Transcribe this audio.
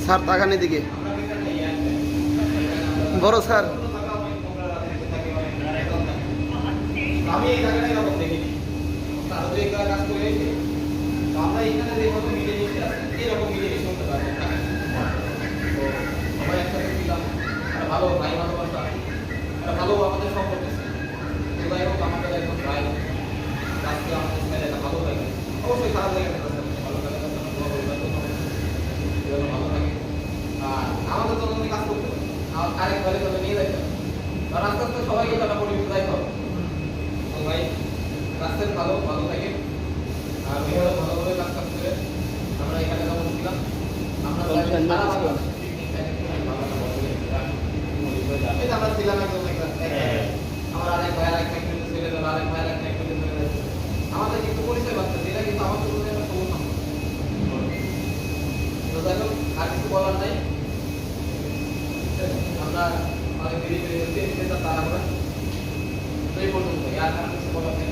sir তাকান এদিকে বড় স্যার আমি এই জায়গাটাই এরকম দেখিনি তারা তো এই কাজ করে এসে আমরা এখানে যেভাবে মিলে মিশে আছি এরকম মিলে মিশে হতে পারবো না তো সবাই একসাথে ছিলাম একটা ভালো ভাই ভালোবাসা একটা ভালো আমাদের সম্পর্ক ছিল তো যাই হোক আমাদের একজন ভাই রাস্তায় আমাদের ছেলে একটা ভালো লাগে অবশ্যই খারাপ লাগে না ভালো লাগে ভালো থাকে আর আমাদের জন্য যদি কাজ করতে আরেক ঘরে তাদের নিয়ে যাইতে আর আস্তে আস্তে সবাইকে তারা পরিবেশ যাইতে হবে ভাই রাস্তায় ভালো ভালো থাকে আর এখানে ভালোভাবে কাজ কাজ করে আমরা এখানে যেমন ছিলাম আমরা আমরা ছিলাম একদম আমার আরেক ভাই আরেক ফ্যাক্টরি ছিল আরেক ভাই আরেক ফ্যাক্টরি আমাদের কিন্তু পরিচয় পাচ্ছে যেটা কিন্তু আমার জন্য একটা সবুজ সম্পর্ক তো যাই হোক আর কিছু বলার নাই আমরা অনেক বেরিয়ে বেরিয়ে তারা আমরা এই পর্যন্ত আর কিছু বলার নেই